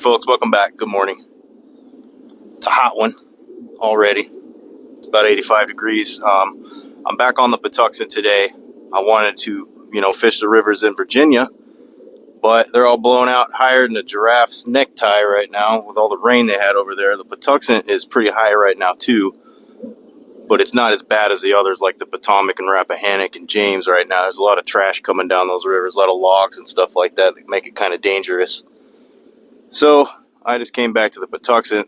Folks, welcome back. Good morning. It's a hot one already. It's about 85 degrees. I'm back on the Patuxent today. I wanted to, fish the rivers in Virginia, but they're all blown out higher than a giraffe's necktie right now with all the rain they had over there. The Patuxent is pretty high right now too, but it's not as bad as the others like the Potomac and Rappahannock and James right now. There's a lot of trash coming down those rivers, a lot of logs and stuff like that that make it kind of dangerous. So I just came back to the Patuxent.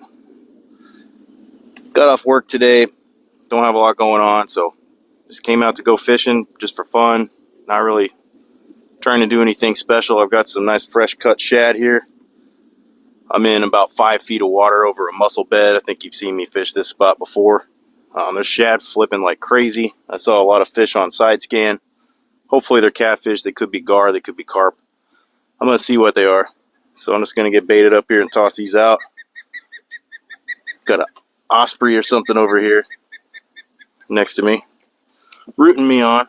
Got off work today. Don't have a lot going on, so just came out to go fishing just for fun. Not really trying to do anything special. I've got some nice fresh cut shad here. I'm in about 5 feet of water over a mussel bed. I think you've seen me fish this spot before. There's shad flipping like crazy. I saw a lot of fish on side scan. Hopefully they're catfish. They could be gar, they could be carp. I'm going to see what they are. So I'm just going to get baited up here and toss these out. Got an osprey or something over here next to me, rooting me on.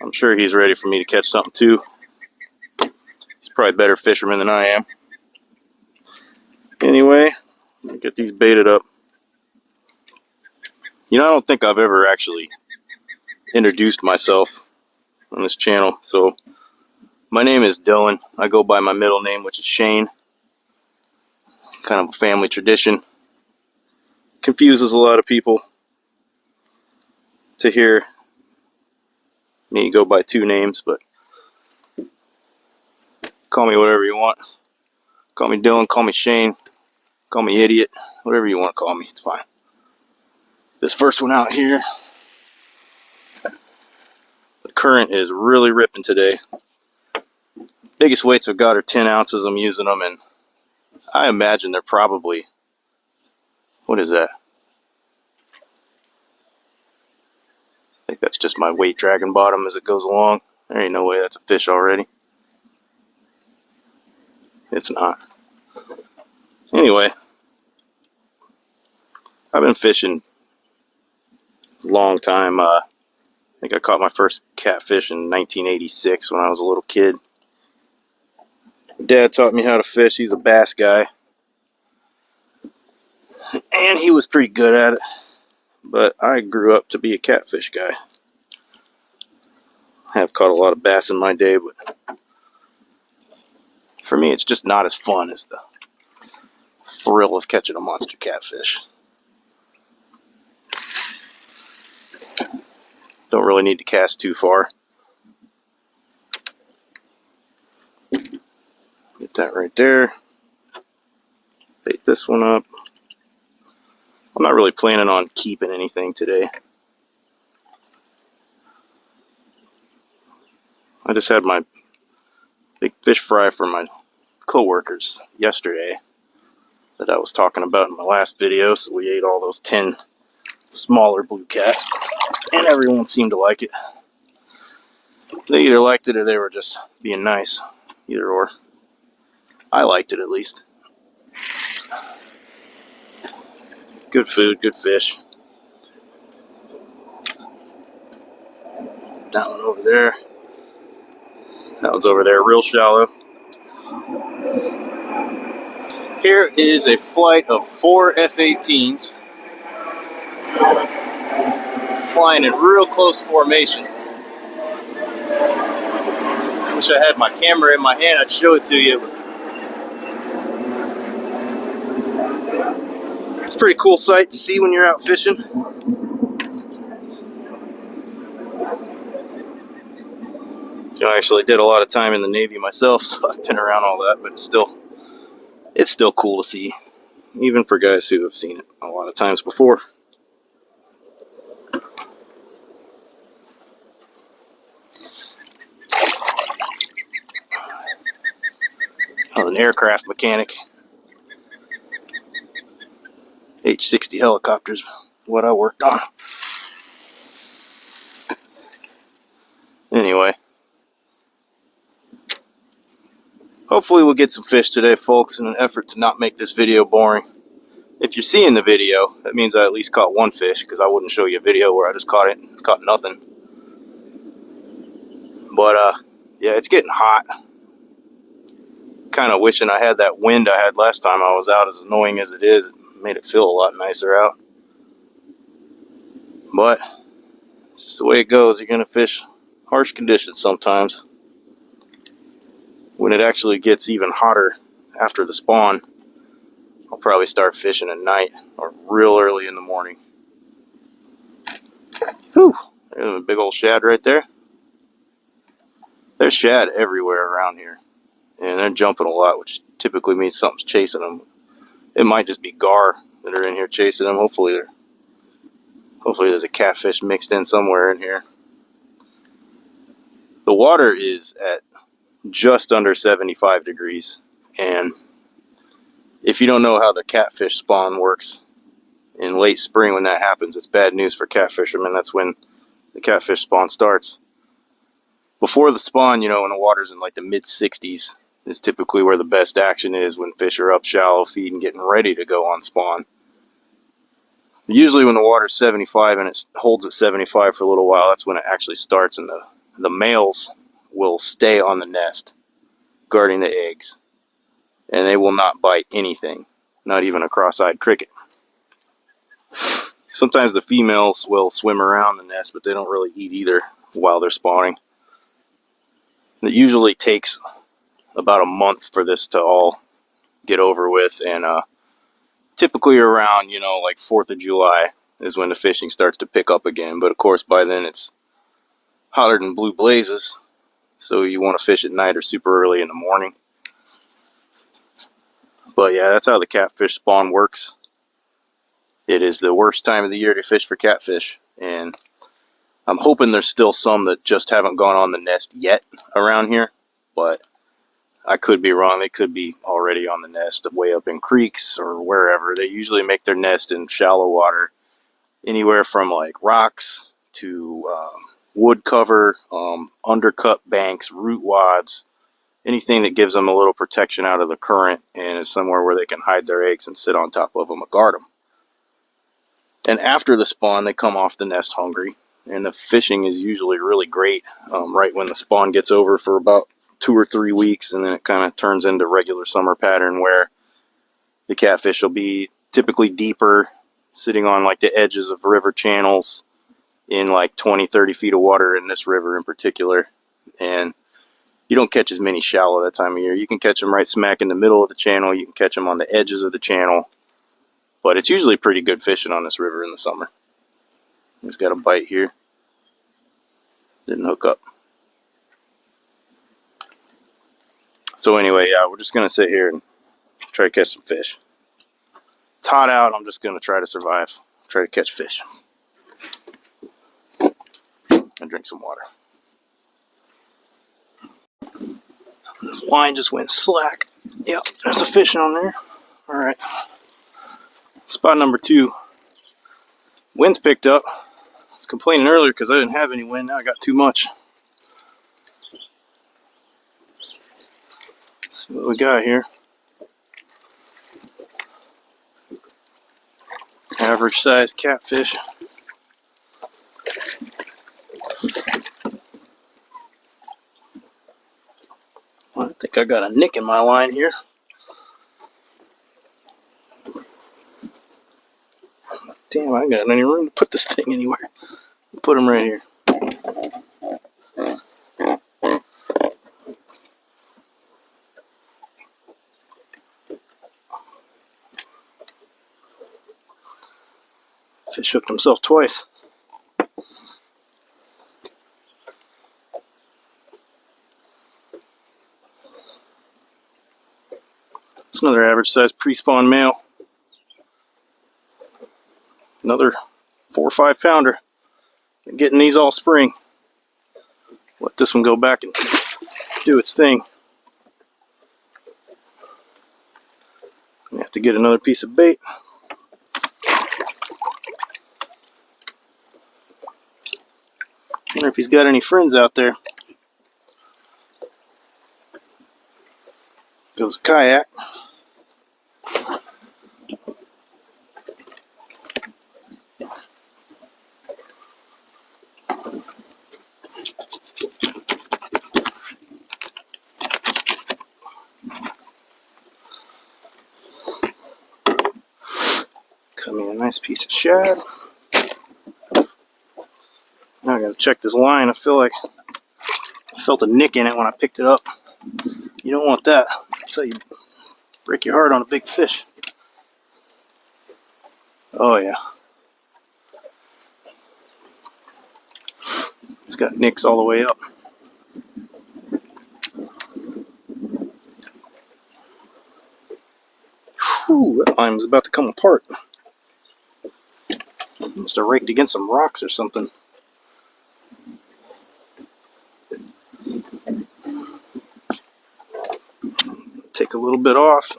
I'm sure he's ready for me to catch something too. He's probably a better fisherman than I am. Anyway, let me get these baited up. I don't think I've ever actually introduced myself on this channel. So my name is Dylan. I go by my middle name, which is Shane. Kind of a family tradition. Confuses a lot of people to hear me go by two names, but call me whatever you want. Call me Dylan, call me Shane, call me idiot, whatever you want to call me, it's fine. This first one out here, the current is really ripping today. Biggest weights I've got are 10 ounces. I'm using them, and I imagine they're probably, what is that? I think that's just my weight dragging bottom as it goes along. There ain't no way that's a fish already. It's not. Anyway, I've been fishing a long time. I think I caught my first catfish in 1986 when I was a little kid. Dad taught me how to fish. He's a bass guy, and he was pretty good at it. But I grew up to be a catfish guy. I have caught a lot of bass in my day, but for me it's just not as fun as the thrill of catching a monster catfish. Don't really need to cast too far. Get that right there. Bait this one up. I'm not really planning on keeping anything today. I just had my big fish fry for my coworkers yesterday that I was talking about in my last video. So we ate all those 10 smaller blue cats, and everyone seemed to like it. They either liked it or they were just being nice. Either or. I liked it at least. Good food, good fish. That one over there. That one's over there, real shallow. Here is a flight of 4 F-18s flying in real close formation. I wish I had my camera in my hand, I'd show it to you. It's a pretty cool sight to see when you're out fishing. I actually did a lot of time in the Navy myself, so I've been around all that, but it's still cool to see, even for guys who have seen it a lot of times before. I was an aircraft mechanic. H-60 helicopters, what I worked on. Anyway. Hopefully we'll get some fish today, folks, in an effort to not make this video boring. If you're seeing the video, that means I at least caught one fish, because I wouldn't show you a video where I just caught it and caught nothing. But, yeah, it's getting hot. kind of wishing I had that wind I had last time I was out. As annoying as it is, it made it feel a lot nicer out. But it's just the way it goes. You're going to fish harsh conditions sometimes. When it actually gets even hotter after the spawn, I'll probably start fishing at night or real early in the morning. Whew, there's a big old shad right there. There's shad everywhere around here, and they're jumping a lot, which typically means something's chasing them. It might just be gar that are in here chasing them. Hopefully there's a catfish mixed in somewhere in here. The water is at just under 75 degrees, and if you don't know how the catfish spawn works, in late spring when that happens, it's bad news for catfishermen. That's when the catfish spawn starts. Before the spawn, when the water's in like the mid 60s, is typically where the best action is, when fish are up shallow, feeding, getting ready to go on spawn. Usually when the water's 75 and it holds at 75 for a little while, that's when it actually starts, and the males will stay on the nest, guarding the eggs, and they will not bite anything, not even a cross-eyed cricket. Sometimes the females will swim around the nest, but they don't really eat either while they're spawning. It usually takes about a month for this to all get over with, and typically around, like 4th of July is when the fishing starts to pick up again. But of course, by then it's hotter than blue blazes, so you want to fish at night or super early in the morning. But yeah, that's how the catfish spawn works. It is the worst time of the year to fish for catfish, and I'm hoping there's still some that just haven't gone on the nest yet around here, but I could be wrong. They could be already on the nest way up in creeks or wherever. They usually make their nest in shallow water, anywhere from like rocks to wood cover, undercut banks, root wads, anything that gives them a little protection out of the current and is somewhere where they can hide their eggs and sit on top of them and guard them. And after the spawn, they come off the nest hungry, and the fishing is usually really great right when the spawn gets over for about 2 or 3 weeks, and then it kind of turns into regular summer pattern where the catfish will be typically deeper, sitting on like the edges of river channels in like 20-30 feet of water in this river in particular. And you don't catch as many shallow that time of year. You can catch them right smack in the middle of the channel. You can catch them on the edges of the channel. But it's usually pretty good fishing on this river in the summer. He's got a bite here. Didn't hook up. So anyway, yeah, we're just going to sit here and try to catch some fish. It's hot out. I'm just going to try to survive. Try to catch fish. And drink some water. This line just went slack. Yep, there's a fish on there. Alright. Spot number 2. Wind's picked up. I was complaining earlier because I didn't have any wind. Now I got too much. Let's see what we got here. Average size catfish. I think I got a nick in my line here. Damn, I ain't got any room to put this thing anywhere. I'll put him right here. Fish hooked himself twice. It's another average size pre-spawn male. Another 4 or 5 pounder. Been getting these all spring. Let this one go back and do its thing. I have to get another piece of bait. I wonder if he's got any friends out there. Goes a kayak. Cut me a nice piece of shad. Now I gotta check this line. I feel like I felt a nick in it when I picked it up. You don't want that. That's how you break your heart on a big fish. Oh yeah. It's got nicks all the way up. Whew, that line was about to come apart. Must have raked against some rocks or something. Take a little bit off.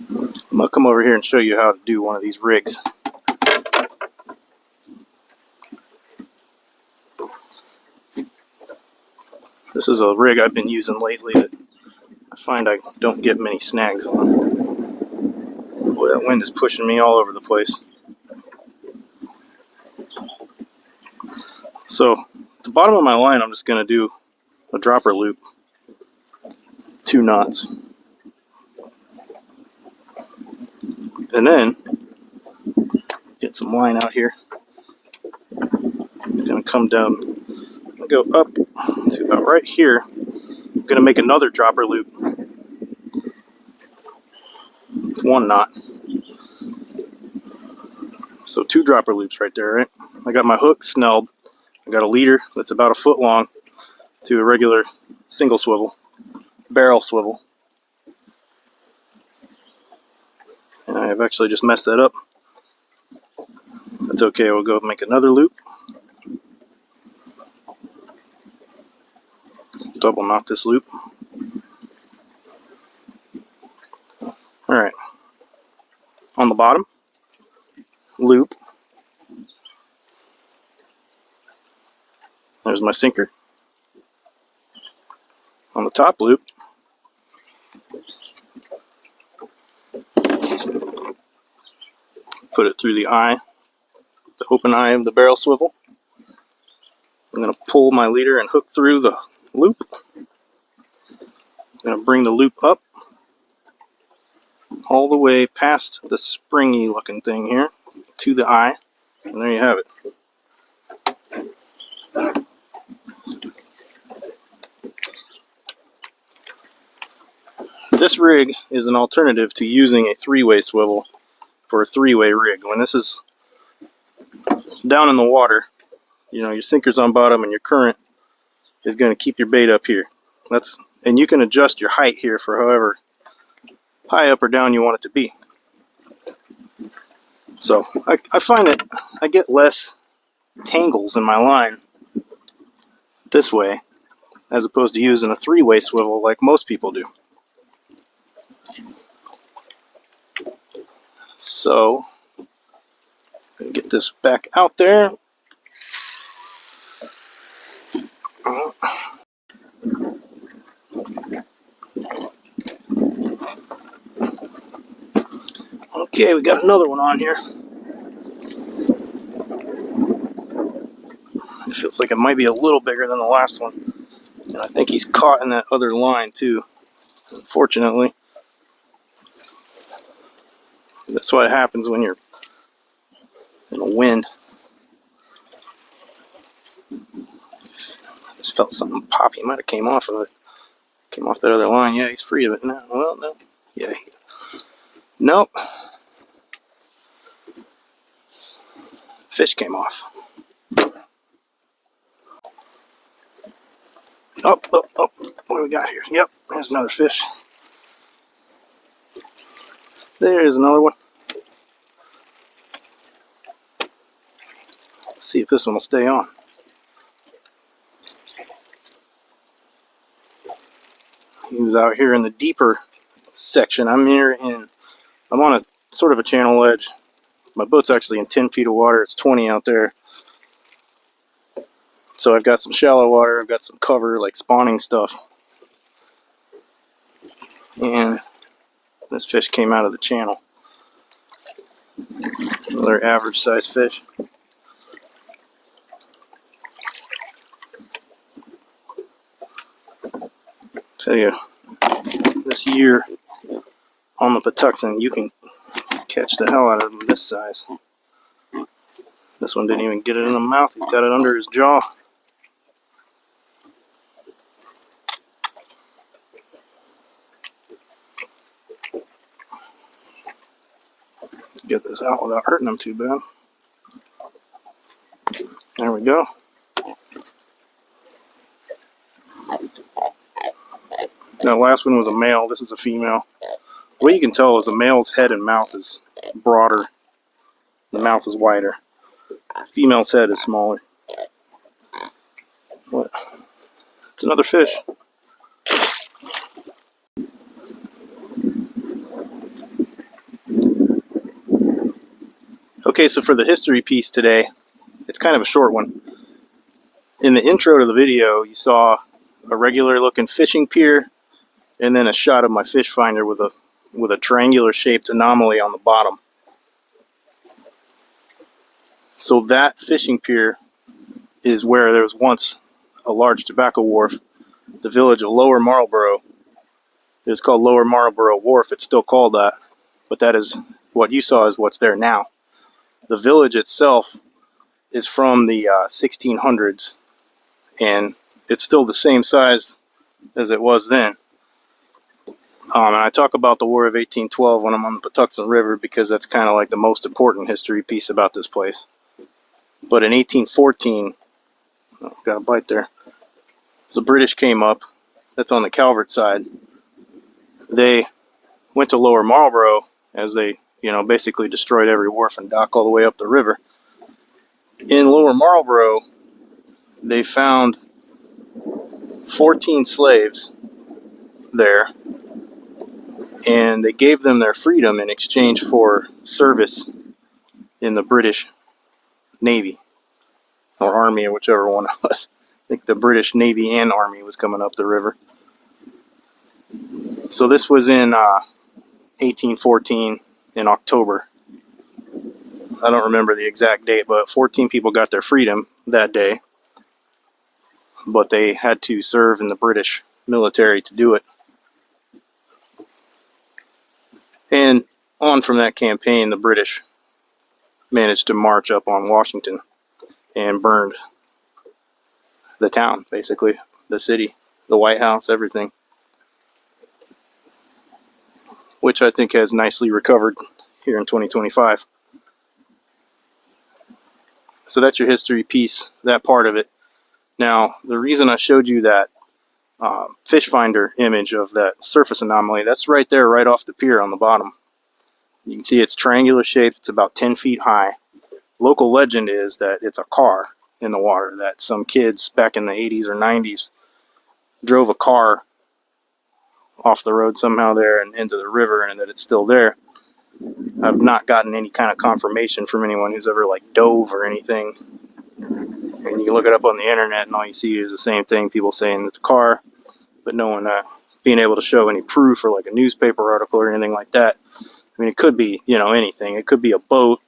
I'm going to come over here and show you how to do one of these rigs. This is a rig I've been using lately that I find I don't get many snags on. Boy, that wind is pushing me all over the place. So, at the bottom of my line, I'm just going to do a dropper loop, 2 knots. And then, get some line out here. It's going to come down, go up to about right here. I'm going to make another dropper loop, 1 knot. So 2 dropper loops right there, right? I got my hook snelled. I got a leader that's about 1 foot long to a regular single swivel, barrel swivel. And I've actually just messed that up. That's okay, we'll go make another loop. Double knot this loop. Alright. On the bottom, loop. There's my sinker. On the top loop, put it through the eye, the open eye of the barrel swivel. I'm going to pull my leader and hook through the loop. I'm going to bring the loop up all the way past the springy looking thing here to the eye, and there you have it. This rig is an alternative to using a 3-way swivel for a 3-way rig. When this is down in the water, you know, your sinker's on bottom and your current is going to keep your bait up here. And you can adjust your height here for however high up or down you want it to be. So I find that I get less tangles in my line this way as opposed to using a 3-way swivel like most people do. So get this back out there. Okay, we got another one on here. It feels like it might be a little bigger than the last one. And I think he's caught in that other line too, unfortunately. That's what happens when you're in a wind. I just felt something pop. He might have came off of it. Came off that other line. Yeah, he's free of it now. Well, no. Yeah. Nope. Fish came off. Oh. What do we got here? Yep, there's another fish. There's another one. Let's see if this one will stay on. He was out here in the deeper section. I'm on a sort of a channel edge. My boat's actually in 10 feet of water. It's 20 out there. So I've got some shallow water. I've got some cover, like spawning stuff. And this fish came out of the channel. Another average size fish. Tell you, this year on the Patuxent, you can catch the hell out of them this size. This one didn't even get it in the mouth. He's got it under his jaw. Get this out without hurting him too bad. There we go. That last one was a male. This is a female. What you can tell is the male's head and mouth is broader. The mouth is wider. The female's head is smaller. What? It's another fish. Okay, so for the history piece today, it's kind of a short one. In the intro to the video, you saw a regular looking fishing pier and then a shot of my fish finder with a triangular shaped anomaly on the bottom. So that fishing pier is where there was once a large tobacco wharf. The village of Lower Marlboro. It was called Lower Marlboro Wharf. It's still called that, but that is what you saw is what's there now. The village itself is from the 1600s, and it's still the same size as it was then. And I talk about the War of 1812 when I'm on the Patuxent River because that's kind of like the most important history piece about this place. But in 1814, oh, got a bite there. So the British came up. That's on the Calvert side. They went to Lower Marlboro as they, basically destroyed every wharf and dock all the way up the river. In Lower Marlboro, they found 14 slaves there, and they gave them their freedom in exchange for service in the British Navy, or Army, or whichever one it was. I think the British Navy and Army was coming up the river. So this was in 1814 in October. I don't remember the exact date, but 14 people got their freedom that day. But they had to serve in the British military to do it. And on from that campaign, the British managed to march up on Washington and burned the town, basically, the city, the White House, everything. Which I think has nicely recovered here in 2025. So that's your history piece, that part of it. Now, the reason I showed you that fish finder image of that surface anomaly, that's right there, right off the pier on the bottom. You can see it's triangular shaped. It's about 10 feet high. Local legend is that it's a car in the water, that some kids back in the 80s or 90s drove a car off the road somehow there and into the river, and that it's still there. I've not gotten any kind of confirmation from anyone who's ever dove or anything. And you can look it up on the internet and all you see is the same thing, people saying it's a car, but no one being able to show any proof or a newspaper article or anything like that. I mean, it could be, anything. It could be a boat.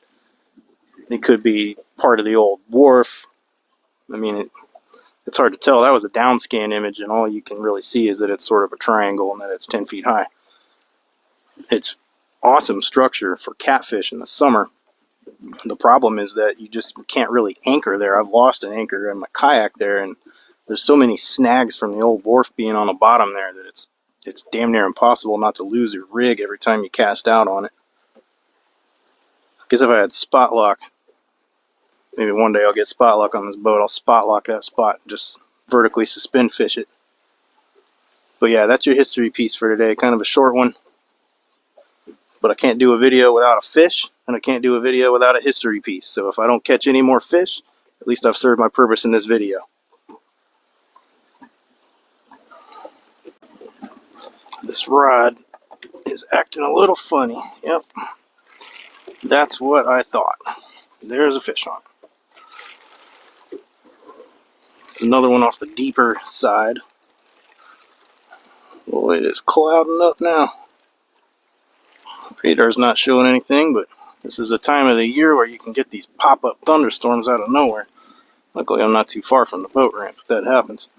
It could be part of the old wharf. I mean, it's hard to tell. That was a down scan image, and all you can really see is that it's sort of a triangle and that it's 10 feet high. It's awesome structure for catfish in the summer. The problem is that you just can't really anchor there. I've lost an anchor in my kayak there, and there's so many snags from the old wharf being on the bottom there that it's damn near impossible not to lose your rig every time you cast out on it. I guess if I had spot lock, maybe one day I'll get spot lock on this boat. I'll spot lock that spot and just vertically suspend fish it. But yeah, that's your history piece for today. Kind of a short one. But I can't do a video without a fish, and I can't do a video without a history piece. So if I don't catch any more fish, at least I've served my purpose in this video. This rod is acting a little funny. Yep. That's what I thought. There's a fish on it. Another one off the deeper side. Well, it is clouding up now. Radar's not showing anything, but this is a time of the year where you can get these pop-up thunderstorms out of nowhere. Luckily, I'm not too far from the boat ramp if that happens.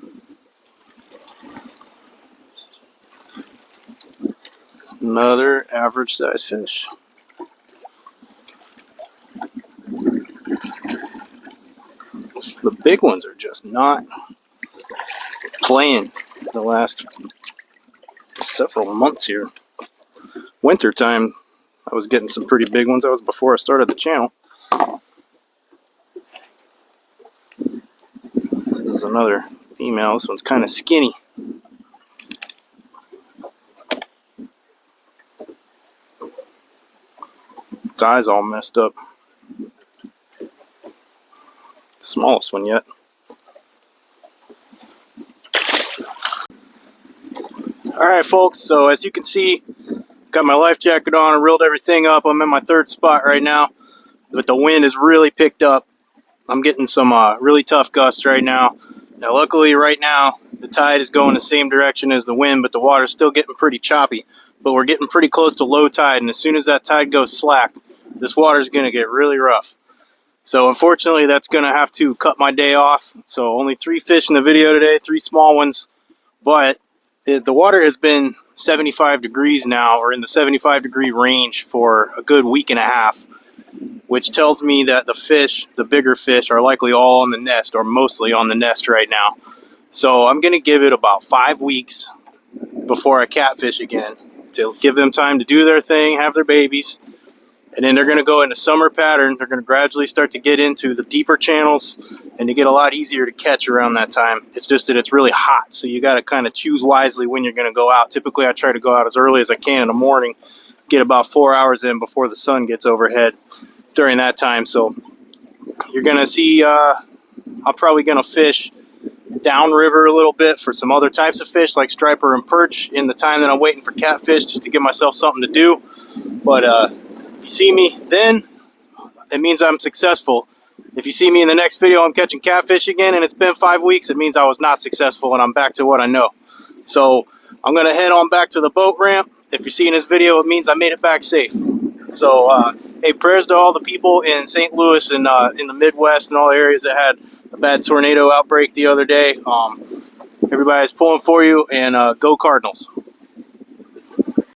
Another average size fish. The big ones are just not playing the last several months here. Winter time, I was getting some pretty big ones. That was before I started the channel. This is another female. This one's kind of skinny. Its eye's all messed up. Smallest one yet. Alright folks, so as you can see, got my life jacket on and reeled everything up. I'm in my third spot right now, but the wind has really picked up. I'm getting some really tough gusts right now. Now luckily right now, the tide is going the same direction as the wind, but the water's still getting pretty choppy. But we're getting pretty close to low tide, and as soon as that tide goes slack, this water is going to get really rough. So unfortunately, that's going to have to cut my day off. So only 3 fish in the video today, 3 small ones. But the water has been 75 degrees now, or in the 75 degree range for a good week and a half, which tells me that the fish, the bigger fish, are likely all on the nest, or mostly on the nest right now. So I'm going to give it about 5 weeks before I catfish again, to give them time to do their thing, have their babies. And then they're going to go into summer pattern. They're going to gradually start to get into the deeper channels and to get a lot easier to catch around that time. It's just that it's really hot, so you got to kind of choose wisely when you're going to go out. Typically, I try to go out as early as I can in the morning, get about 4 hours in before the sun gets overhead during that time. So you're going to see I'm probably going to fish downriver a little bit for some other types of fish like striper and perch in the time that I'm waiting for catfish, just to give myself something to do. But if you see me then, it means I'm successful. If you see me in the next video I'm catching catfish again and it's been 5 weeks, it means I was not successful and I'm back to what I know. So I'm going to head on back to the boat ramp. If you're seeing this video, it means I made it back safe. So hey, prayers to all the people in St. Louis and in the Midwest and all the areas that had a bad tornado outbreak the other day. Everybody's pulling for you, and go Cardinals.